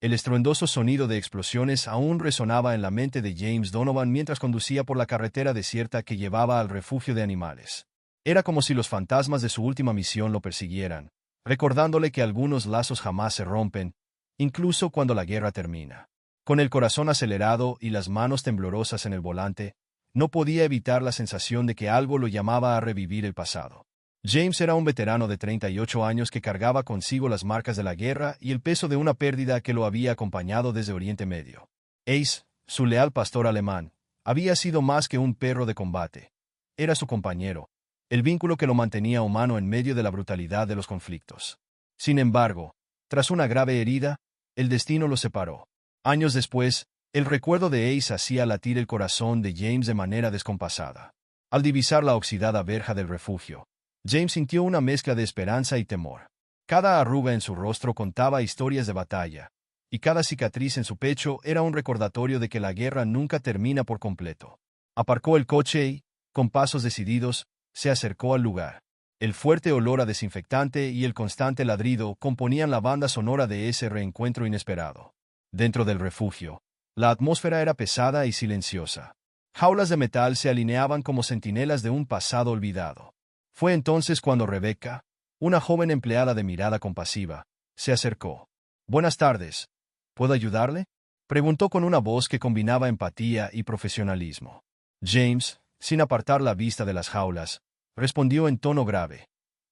El estruendoso sonido de explosiones aún resonaba en la mente de James Donovan mientras conducía por la carretera desierta que llevaba al refugio de animales. Era como si los fantasmas de su última misión lo persiguieran, recordándole que algunos lazos jamás se rompen, incluso cuando la guerra termina. Con el corazón acelerado y las manos temblorosas en el volante, no podía evitar la sensación de que algo lo llamaba a revivir el pasado. James era un veterano de 38 años que cargaba consigo las marcas de la guerra y el peso de una pérdida que lo había acompañado desde Oriente Medio. Ace, su leal pastor alemán, había sido más que un perro de combate. Era su compañero, el vínculo que lo mantenía humano en medio de la brutalidad de los conflictos. Sin embargo, tras una grave herida, el destino los separó. Años después, el recuerdo de Ace hacía latir el corazón de James de manera descompasada. Al divisar la oxidada verja del refugio, James sintió una mezcla de esperanza y temor. Cada arruga en su rostro contaba historias de batalla, y cada cicatriz en su pecho era un recordatorio de que la guerra nunca termina por completo. Aparcó el coche y, con pasos decididos, se acercó al lugar. El fuerte olor a desinfectante y el constante ladrido componían la banda sonora de ese reencuentro inesperado. Dentro del refugio, la atmósfera era pesada y silenciosa. Jaulas de metal se alineaban como centinelas de un pasado olvidado. Fue entonces cuando Rebecca, una joven empleada de mirada compasiva, se acercó. «Buenas tardes. ¿Puedo ayudarle?», preguntó con una voz que combinaba empatía y profesionalismo. James, sin apartar la vista de las jaulas, respondió en tono grave.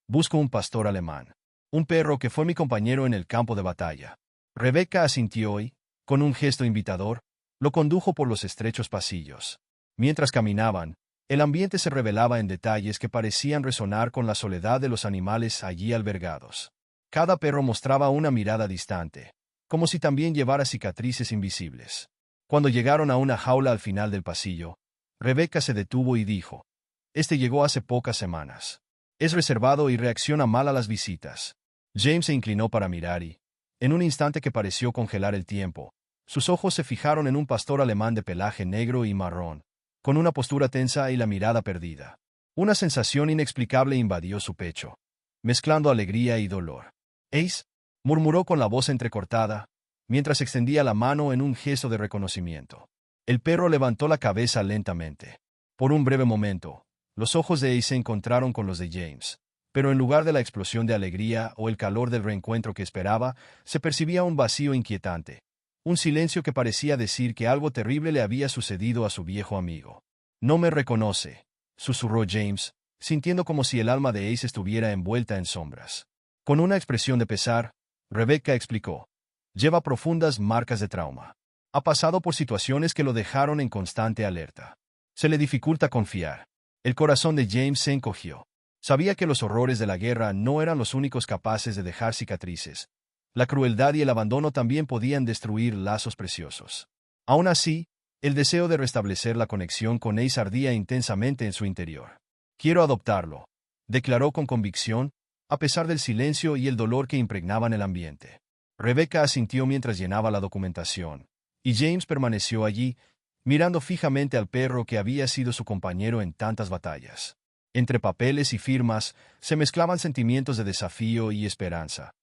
«Busco un pastor alemán. Un perro que fue mi compañero en el campo de batalla». Rebecca asintió y, con un gesto invitador, lo condujo por los estrechos pasillos. Mientras caminaban, el ambiente se revelaba en detalles que parecían resonar con la soledad de los animales allí albergados. Cada perro mostraba una mirada distante, como si también llevara cicatrices invisibles. Cuando llegaron a una jaula al final del pasillo, Rebecca se detuvo y dijo: «Este llegó hace pocas semanas. Es reservado y reacciona mal a las visitas». James se inclinó para mirar y, en un instante que pareció congelar el tiempo, sus ojos se fijaron en un pastor alemán de pelaje negro y marrón, con una postura tensa y la mirada perdida. Una sensación inexplicable invadió su pecho, mezclando alegría y dolor. «Ace», murmuró con la voz entrecortada, mientras extendía la mano en un gesto de reconocimiento. El perro levantó la cabeza lentamente. Por un breve momento, los ojos de Ace se encontraron con los de James, pero en lugar de la explosión de alegría o el calor del reencuentro que esperaba, se percibía un vacío inquietante. Un silencio que parecía decir que algo terrible le había sucedido a su viejo amigo. «No me reconoce», susurró James, sintiendo como si el alma de Ace estuviera envuelta en sombras. Con una expresión de pesar, Rebecca explicó: «Lleva profundas marcas de trauma. Ha pasado por situaciones que lo dejaron en constante alerta. Se le dificulta confiar». El corazón de James se encogió. Sabía que los horrores de la guerra no eran los únicos capaces de dejar cicatrices. La crueldad y el abandono también podían destruir lazos preciosos. Aún así, el deseo de restablecer la conexión con Ace ardía intensamente en su interior. «Quiero adoptarlo», declaró con convicción, a pesar del silencio y el dolor que impregnaban el ambiente. Rebecca asintió mientras llenaba la documentación, y James permaneció allí, mirando fijamente al perro que había sido su compañero en tantas batallas. Entre papeles y firmas se mezclaban sentimientos de desafío y esperanza.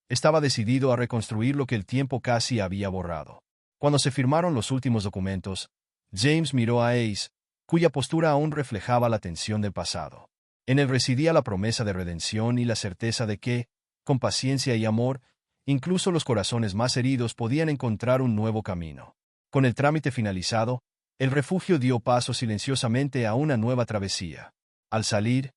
Estaba decidido a reconstruir lo que el tiempo casi había borrado. Cuando se firmaron los últimos documentos, James miró a Ace, cuya postura aún reflejaba la tensión del pasado. En él residía la promesa de redención y la certeza de que, con paciencia y amor, incluso los corazones más heridos podían encontrar un nuevo camino. Con el trámite finalizado, el refugio dio paso silenciosamente a una nueva travesía. Al salir,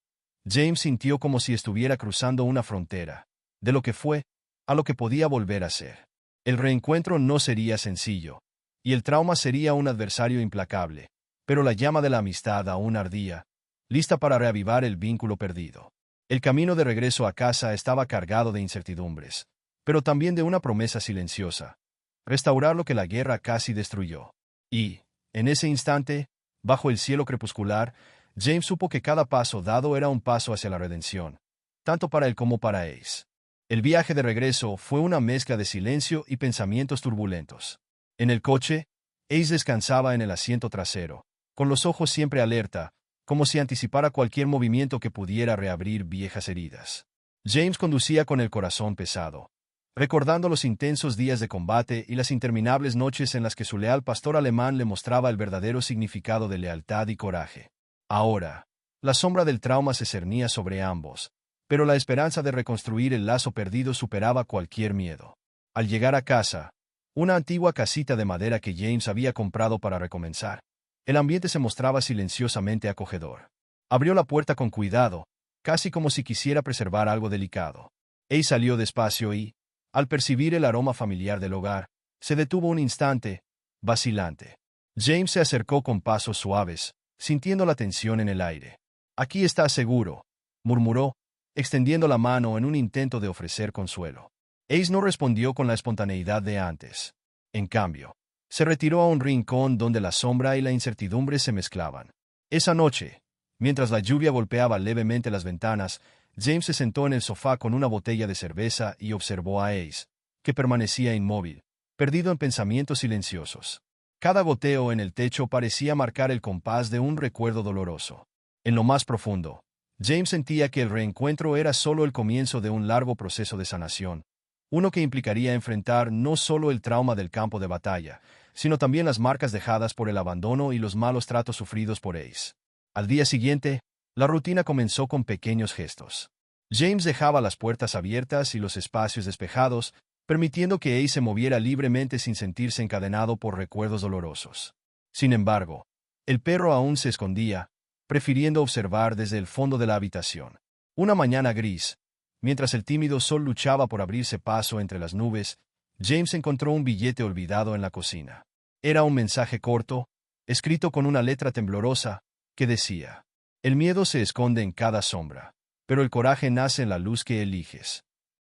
James sintió como si estuviera cruzando una frontera, de lo que fue, a lo que podía volver a ser. El reencuentro no sería sencillo, y el trauma sería un adversario implacable, pero la llama de la amistad aún ardía, lista para reavivar el vínculo perdido. El camino de regreso a casa estaba cargado de incertidumbres, pero también de una promesa silenciosa: restaurar lo que la guerra casi destruyó. Y, en ese instante, bajo el cielo crepuscular, James supo que cada paso dado era un paso hacia la redención, tanto para él como para Ace. El viaje de regreso fue una mezcla de silencio y pensamientos turbulentos. En el coche, Ace descansaba en el asiento trasero, con los ojos siempre alerta, como si anticipara cualquier movimiento que pudiera reabrir viejas heridas. James conducía con el corazón pesado, recordando los intensos días de combate y las interminables noches en las que su leal pastor alemán le mostraba el verdadero significado de lealtad y coraje. Ahora, la sombra del trauma se cernía sobre ambos, pero la esperanza de reconstruir el lazo perdido superaba cualquier miedo. Al llegar a casa, una antigua casita de madera que James había comprado para recomenzar, el ambiente se mostraba silenciosamente acogedor. Abrió la puerta con cuidado, casi como si quisiera preservar algo delicado. Ace salió despacio y, al percibir el aroma familiar del hogar, se detuvo un instante, vacilante. James se acercó con pasos suaves, sintiendo la tensión en el aire. «Aquí está seguro», murmuró, extendiendo la mano en un intento de ofrecer consuelo. Ace no respondió con la espontaneidad de antes. En cambio, se retiró a un rincón donde la sombra y la incertidumbre se mezclaban. Esa noche, mientras la lluvia golpeaba levemente las ventanas, James se sentó en el sofá con una botella de cerveza y observó a Ace, que permanecía inmóvil, perdido en pensamientos silenciosos. Cada goteo en el techo parecía marcar el compás de un recuerdo doloroso. En lo más profundo, James sentía que el reencuentro era solo el comienzo de un largo proceso de sanación, uno que implicaría enfrentar no solo el trauma del campo de batalla, sino también las marcas dejadas por el abandono y los malos tratos sufridos por Ace. Al día siguiente, la rutina comenzó con pequeños gestos. James dejaba las puertas abiertas y los espacios despejados, permitiendo que Ace se moviera libremente sin sentirse encadenado por recuerdos dolorosos. Sin embargo, el perro aún se escondía, prefiriendo observar desde el fondo de la habitación. Una mañana gris, mientras el tímido sol luchaba por abrirse paso entre las nubes, James encontró un billete olvidado en la cocina. Era un mensaje corto, escrito con una letra temblorosa, que decía: «El miedo se esconde en cada sombra, pero el coraje nace en la luz que eliges».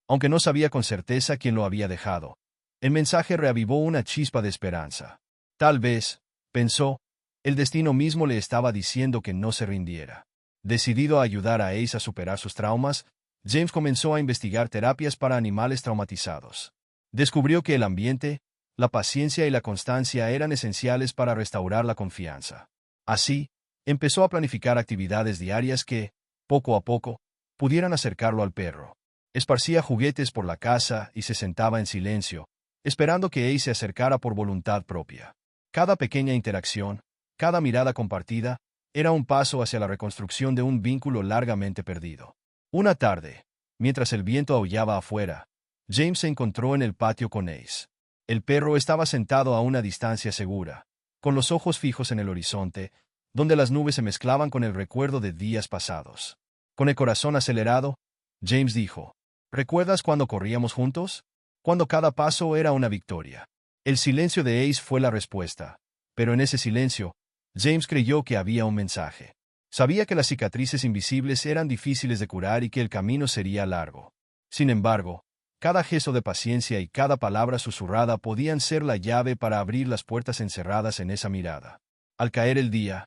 Aunque no sabía con certeza quién lo había dejado, el mensaje reavivó una chispa de esperanza. Tal vez, pensó, el destino mismo le estaba diciendo que no se rindiera. Decidido a ayudar a Ace a superar sus traumas, James comenzó a investigar terapias para animales traumatizados. Descubrió que el ambiente, la paciencia y la constancia eran esenciales para restaurar la confianza. Así, empezó a planificar actividades diarias que, poco a poco, pudieran acercarlo al perro. Esparcía juguetes por la casa y se sentaba en silencio, esperando que Ace se acercara por voluntad propia. Cada pequeña interacción, cada mirada compartida, era un paso hacia la reconstrucción de un vínculo largamente perdido. Una tarde, mientras el viento aullaba afuera, James se encontró en el patio con Ace. El perro estaba sentado a una distancia segura, con los ojos fijos en el horizonte, donde las nubes se mezclaban con el recuerdo de días pasados. Con el corazón acelerado, James dijo: «¿Recuerdas cuando corríamos juntos? Cuando cada paso era una victoria». El silencio de Ace fue la respuesta, pero en ese silencio, James creyó que había un mensaje. Sabía que las cicatrices invisibles eran difíciles de curar y que el camino sería largo. Sin embargo, cada gesto de paciencia y cada palabra susurrada podían ser la llave para abrir las puertas encerradas en esa mirada. Al caer el día,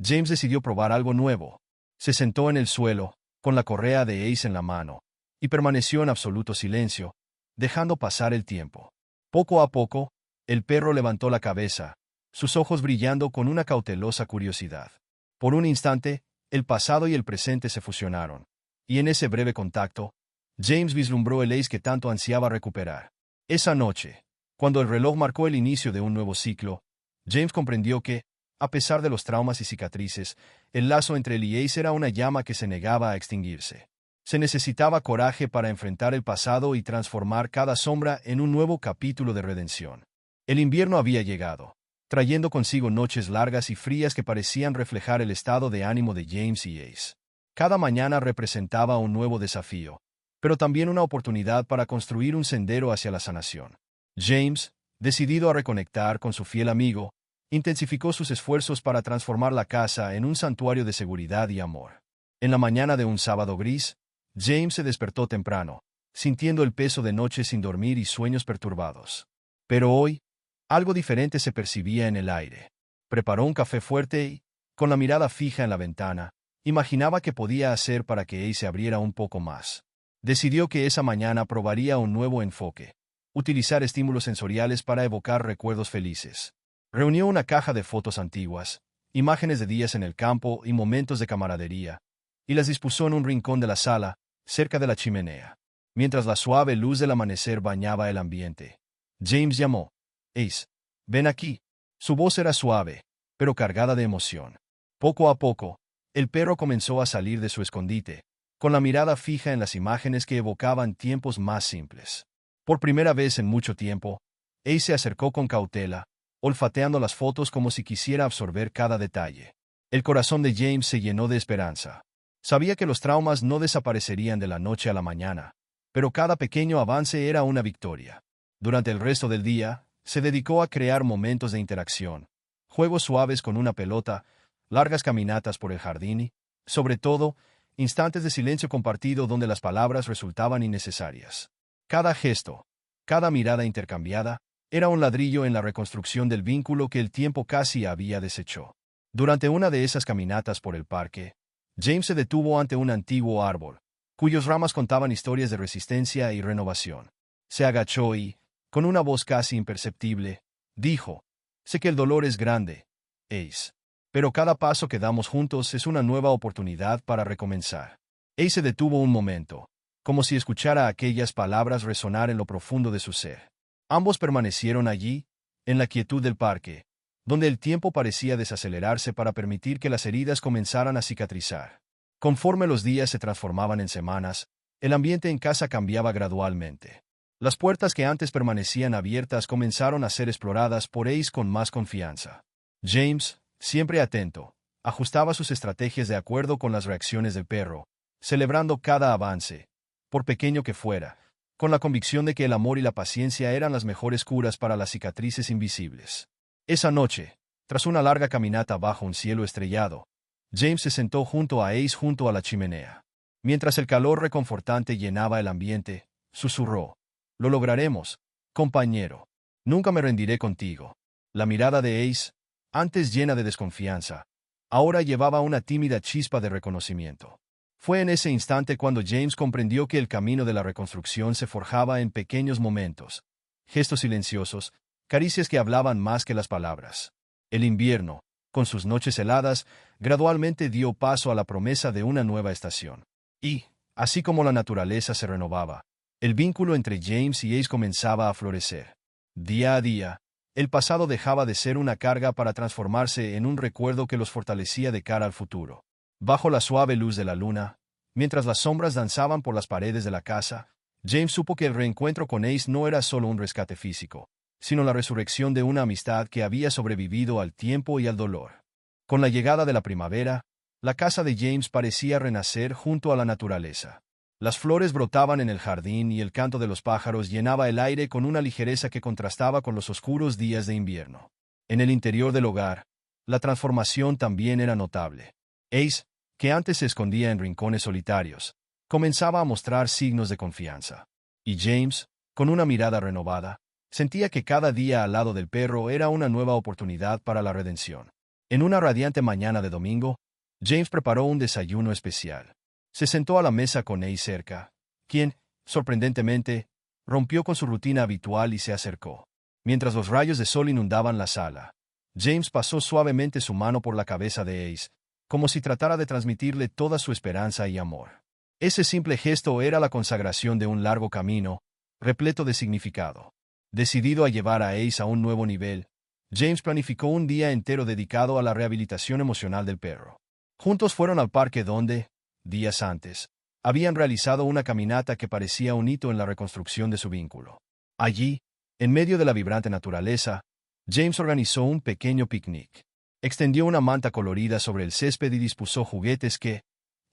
James decidió probar algo nuevo. Se sentó en el suelo, con la correa de Ace en la mano, y permaneció en absoluto silencio, dejando pasar el tiempo. Poco a poco, el perro levantó la cabeza, sus ojos brillando con una cautelosa curiosidad. Por un instante, el pasado y el presente se fusionaron, y en ese breve contacto, James vislumbró el Ace que tanto ansiaba recuperar. Esa noche, cuando el reloj marcó el inicio de un nuevo ciclo, James comprendió que, a pesar de los traumas y cicatrices, el lazo entre él y Ace era una llama que se negaba a extinguirse. Se necesitaba coraje para enfrentar el pasado y transformar cada sombra en un nuevo capítulo de redención. El invierno había llegado, trayendo consigo noches largas y frías que parecían reflejar el estado de ánimo de James y Ace. Cada mañana representaba un nuevo desafío, pero también una oportunidad para construir un sendero hacia la sanación. James, decidido a reconectar con su fiel amigo, intensificó sus esfuerzos para transformar la casa en un santuario de seguridad y amor. En la mañana de un sábado gris, James se despertó temprano, sintiendo el peso de noches sin dormir y sueños perturbados. Pero hoy, algo diferente se percibía en el aire. Preparó un café fuerte y, con la mirada fija en la ventana, imaginaba qué podía hacer para que Ace se abriera un poco más. Decidió que esa mañana probaría un nuevo enfoque: utilizar estímulos sensoriales para evocar recuerdos felices. Reunió una caja de fotos antiguas, imágenes de días en el campo y momentos de camaradería, y las dispuso en un rincón de la sala, cerca de la chimenea. mientras la suave luz del amanecer bañaba el ambiente. James llamó. Ace, ven aquí. Su voz era suave, pero cargada de emoción. Poco a poco, el perro comenzó a salir de su escondite, con la mirada fija en las imágenes que evocaban tiempos más simples. Por primera vez en mucho tiempo, Ace se acercó con cautela, olfateando las fotos como si quisiera absorber cada detalle. El corazón de James se llenó de esperanza. Sabía que los traumas no desaparecerían de la noche a la mañana, pero cada pequeño avance era una victoria. Durante el resto del día, se dedicó a crear momentos de interacción, juegos suaves con una pelota, largas caminatas por el jardín y, sobre todo, instantes de silencio compartido donde las palabras resultaban innecesarias. Cada gesto, cada mirada intercambiada, era un ladrillo en la reconstrucción del vínculo que el tiempo casi había deshecho. Durante una de esas caminatas por el parque, James se detuvo ante un antiguo árbol, cuyas ramas contaban historias de resistencia y renovación. Se agachó y, con una voz casi imperceptible, dijo: «Sé que el dolor es grande, Ace, pero cada paso que damos juntos es una nueva oportunidad para recomenzar». Ace se detuvo un momento, como si escuchara aquellas palabras resonar en lo profundo de su ser. Ambos permanecieron allí, en la quietud del parque, donde el tiempo parecía desacelerarse para permitir que las heridas comenzaran a cicatrizar. Conforme los días se transformaban en semanas, el ambiente en casa cambiaba gradualmente. Las puertas que antes permanecían abiertas comenzaron a ser exploradas por Ace con más confianza. James, siempre atento, ajustaba sus estrategias de acuerdo con las reacciones del perro, celebrando cada avance, por pequeño que fuera, con la convicción de que el amor y la paciencia eran las mejores curas para las cicatrices invisibles. Esa noche, tras una larga caminata bajo un cielo estrellado, James se sentó junto a Ace junto a la chimenea. Mientras el calor reconfortante llenaba el ambiente, susurró: «Lo lograremos, compañero. Nunca me rendiré contigo». La mirada de Ace, antes llena de desconfianza, ahora llevaba una tímida chispa de reconocimiento. Fue en ese instante cuando James comprendió que el camino de la reconstrucción se forjaba en pequeños momentos, gestos silenciosos, caricias que hablaban más que las palabras. El invierno, con sus noches heladas, gradualmente dio paso a la promesa de una nueva estación. Y, así como la naturaleza se renovaba, el vínculo entre James y Ace comenzaba a florecer. Día a día, el pasado dejaba de ser una carga para transformarse en un recuerdo que los fortalecía de cara al futuro. Bajo la suave luz de la luna, mientras las sombras danzaban por las paredes de la casa, James supo que el reencuentro con Ace no era solo un rescate físico, sino la resurrección de una amistad que había sobrevivido al tiempo y al dolor. Con la llegada de la primavera, la casa de James parecía renacer junto a la naturaleza. Las flores brotaban en el jardín y el canto de los pájaros llenaba el aire con una ligereza que contrastaba con los oscuros días de invierno. En el interior del hogar, la transformación también era notable. Ace, que antes se escondía en rincones solitarios, comenzaba a mostrar signos de confianza. Y James, con una mirada renovada, sentía que cada día al lado del perro era una nueva oportunidad para la redención. En una radiante mañana de domingo, James preparó un desayuno especial. Se sentó a la mesa con Ace cerca, quien, sorprendentemente, rompió con su rutina habitual y se acercó. Mientras los rayos de sol inundaban la sala, James pasó suavemente su mano por la cabeza de Ace, como si tratara de transmitirle toda su esperanza y amor. Ese simple gesto era la consagración de un largo camino, repleto de significado. Decidido a llevar a Ace a un nuevo nivel, James planificó un día entero dedicado a la rehabilitación emocional del perro. Juntos fueron al parque donde, días antes, habían realizado una caminata que parecía un hito en la reconstrucción de su vínculo. Allí, en medio de la vibrante naturaleza, James organizó un pequeño picnic. Extendió una manta colorida sobre el césped y dispuso juguetes que,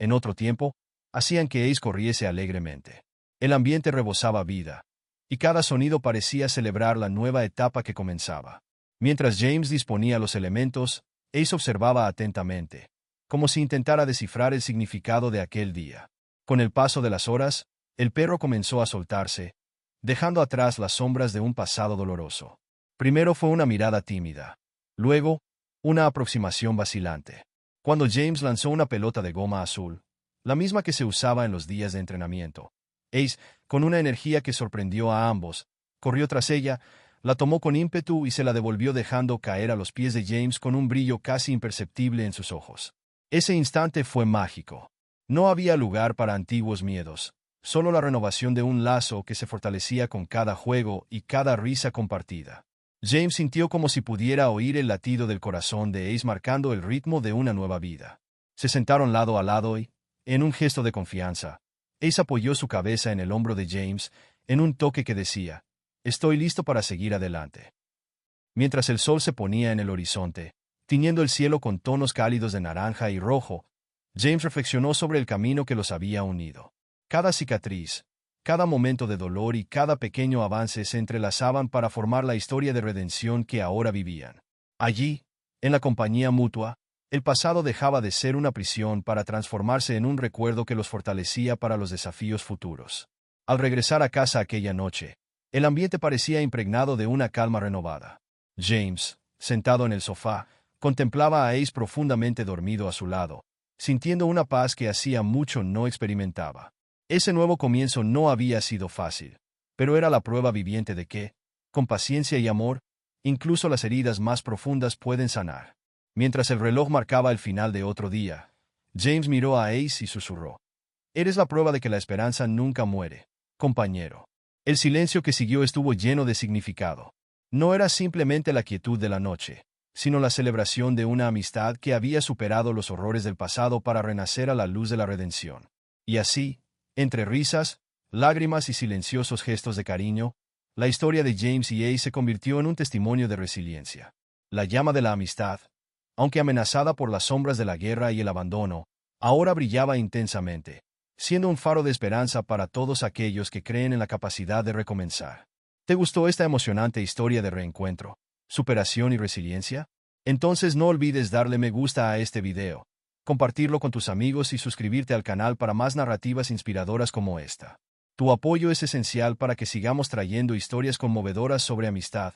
en otro tiempo, hacían que Ace corriese alegremente. El ambiente rebosaba vida, y cada sonido parecía celebrar la nueva etapa que comenzaba. Mientras James disponía los elementos, Ace observaba atentamente, como si intentara descifrar el significado de aquel día. Con el paso de las horas, el perro comenzó a soltarse, dejando atrás las sombras de un pasado doloroso. Primero fue una mirada tímida. Luego, una aproximación vacilante. Cuando James lanzó una pelota de goma azul, la misma que se usaba en los días de entrenamiento, Ace, con una energía que sorprendió a ambos, corrió tras ella, la tomó con ímpetu y se la devolvió dejando caer a los pies de James con un brillo casi imperceptible en sus ojos. Ese instante fue mágico. No había lugar para antiguos miedos, solo la renovación de un lazo que se fortalecía con cada juego y cada risa compartida. James sintió como si pudiera oír el latido del corazón de Ace marcando el ritmo de una nueva vida. Se sentaron lado a lado y, en un gesto de confianza, Ace apoyó su cabeza en el hombro de James, en un toque que decía, «Estoy listo para seguir adelante». Mientras el sol se ponía en el horizonte, tiñendo el cielo con tonos cálidos de naranja y rojo, James reflexionó sobre el camino que los había unido. Cada cicatriz, cada momento de dolor y cada pequeño avance se entrelazaban para formar la historia de redención que ahora vivían. Allí, en la compañía mutua, el pasado dejaba de ser una prisión para transformarse en un recuerdo que los fortalecía para los desafíos futuros. Al regresar a casa aquella noche, el ambiente parecía impregnado de una calma renovada. James, sentado en el sofá, contemplaba a Ace profundamente dormido a su lado, sintiendo una paz que hacía mucho no experimentaba. Ese nuevo comienzo no había sido fácil, pero era la prueba viviente de que, con paciencia y amor, incluso las heridas más profundas pueden sanar. Mientras el reloj marcaba el final de otro día, James miró a Ace y susurró, «Eres la prueba de que la esperanza nunca muere, compañero». El silencio que siguió estuvo lleno de significado. No era simplemente la quietud de la noche, sino la celebración de una amistad que había superado los horrores del pasado para renacer a la luz de la redención. Y así, entre risas, lágrimas y silenciosos gestos de cariño, la historia de James y Ace se convirtió en un testimonio de resiliencia. La llama de la amistad, aunque amenazada por las sombras de la guerra y el abandono, ahora brillaba intensamente, siendo un faro de esperanza para todos aquellos que creen en la capacidad de recomenzar. ¿Te gustó esta emocionante historia de reencuentro, superación y resiliencia? Entonces no olvides darle me gusta a este video, compartirlo con tus amigos y suscribirte al canal para más narrativas inspiradoras como esta. Tu apoyo es esencial para que sigamos trayendo historias conmovedoras sobre amistad,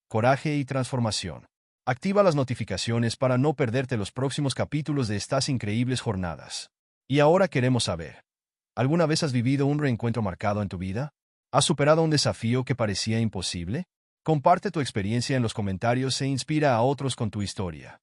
coraje y transformación. Activa las notificaciones para no perderte los próximos capítulos de estas increíbles jornadas. Y ahora queremos saber, ¿alguna vez has vivido un reencuentro marcado en tu vida? ¿Has superado un desafío que parecía imposible? Comparte tu experiencia en los comentarios e inspira a otros con tu historia.